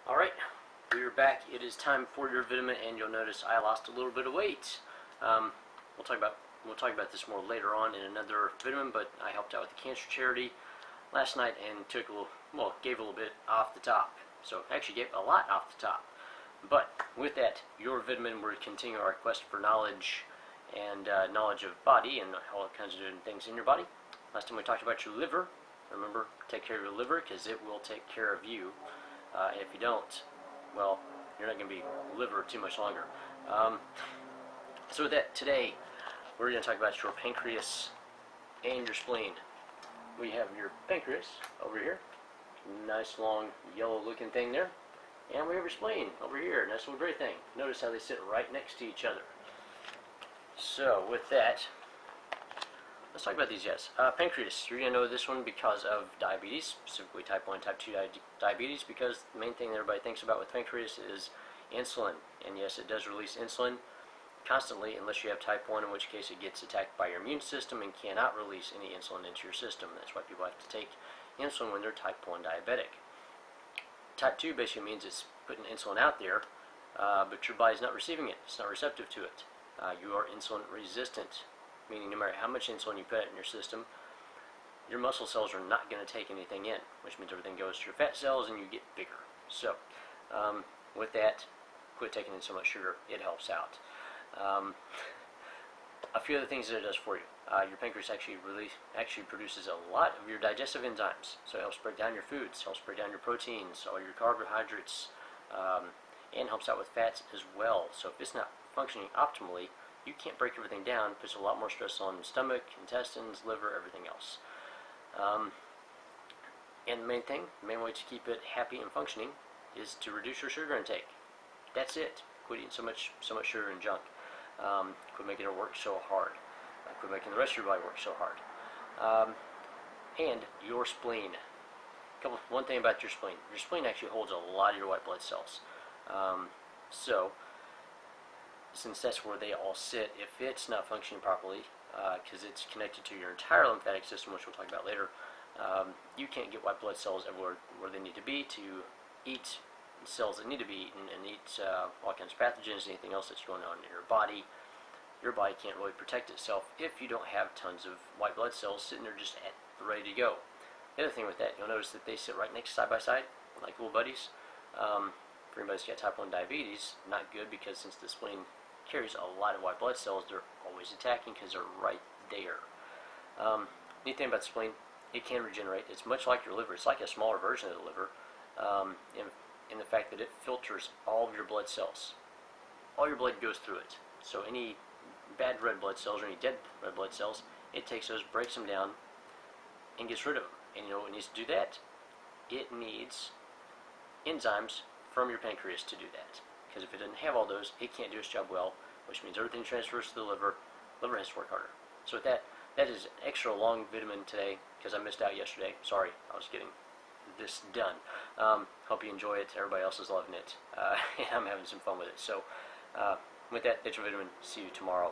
Alright, we are back. It is time for your vitamin, and you'll notice I lost a little bit of weight. We'll talk about this more later on in another vitamin, but I helped out with the cancer charity last night and gave a little bit off the top. So actually gave a lot off the top. But with that, your vitamin, we're continuing our quest for knowledge and knowledge of body and all kinds of different things in your body. Last time we talked about your liver. Remember, take care of your liver because it will take care of you. And if you don't, well, you're not going to be liver too much longer. So with that, today we're going to talk about your pancreas and your spleen. We have your pancreas over here, nice long yellow looking thing there, and we have your spleen over here, nice little gray thing. Notice how they sit right next to each other. So with that, let's talk about these guys. Pancreas, you're going to know this one because of diabetes, specifically type 1 type 2 diabetes, because the main thing that everybody thinks about with pancreas is insulin. And yes, it does release insulin constantly unless you have type 1, in which case it gets attacked by your immune system and cannot release any insulin into your system. That's why people have to take insulin when they're type 1 diabetic. Type 2 basically means it's putting insulin out there, but your body's not receiving it. It's not receptive to it. You are insulin resistant, meaning no matter how much insulin you put in your system, your muscle cells are not going to take anything in, which means everything goes to your fat cells and you get bigger. So, with that, quit taking in so much sugar. It helps out. A few other things that it does for you. Your pancreas actually produces a lot of your digestive enzymes. So it helps break down your foods, helps break down your proteins, all your carbohydrates, and helps out with fats as well. So if it's not functioning optimally, you can't break everything down. It puts a lot more stress on the stomach, intestines, liver, everything else. And the main way to keep it happy and functioning is to reduce your sugar intake. That's it. Quit eating so much sugar and junk. Quit making it work so hard. Quit making the rest of your body work so hard. And your spleen. One thing about your spleen. Your spleen actually holds a lot of your white blood cells. So, since that's where they all sit, if it's not functioning properly, because it's connected to your entire lymphatic system, which we'll talk about later, you can't get white blood cells everywhere where they need to be to eat cells that need to be eaten and eat all kinds of pathogens, anything else that's going on in your body. Your body can't really protect itself if you don't have tons of white blood cells sitting there just ready to go. The other thing with that, you'll notice that they sit right next side by side, like little buddies. For anybody who's got type 1 diabetes, not good, because since the spleen carries a lot of white blood cells, they're always attacking because they're right there. Neat thing about the spleen, it can regenerate. It's much like your liver. It's like a smaller version of the liver in the fact that it filters all of your blood cells. All your blood goes through it. So any bad red blood cells or any dead red blood cells, it takes those, breaks them down, and gets rid of them. And you know what it needs to do that? It needs enzymes from your pancreas to do that. Because if it doesn't have all those, it can't do its job well, which means everything transfers to the liver. Liver has to work harder. So with that is an extra long vitamin today because I missed out yesterday. Sorry, I was getting this done. Hope you enjoy it. Everybody else is loving it. And I'm having some fun with it. So with that, that's your vitamin. See you tomorrow.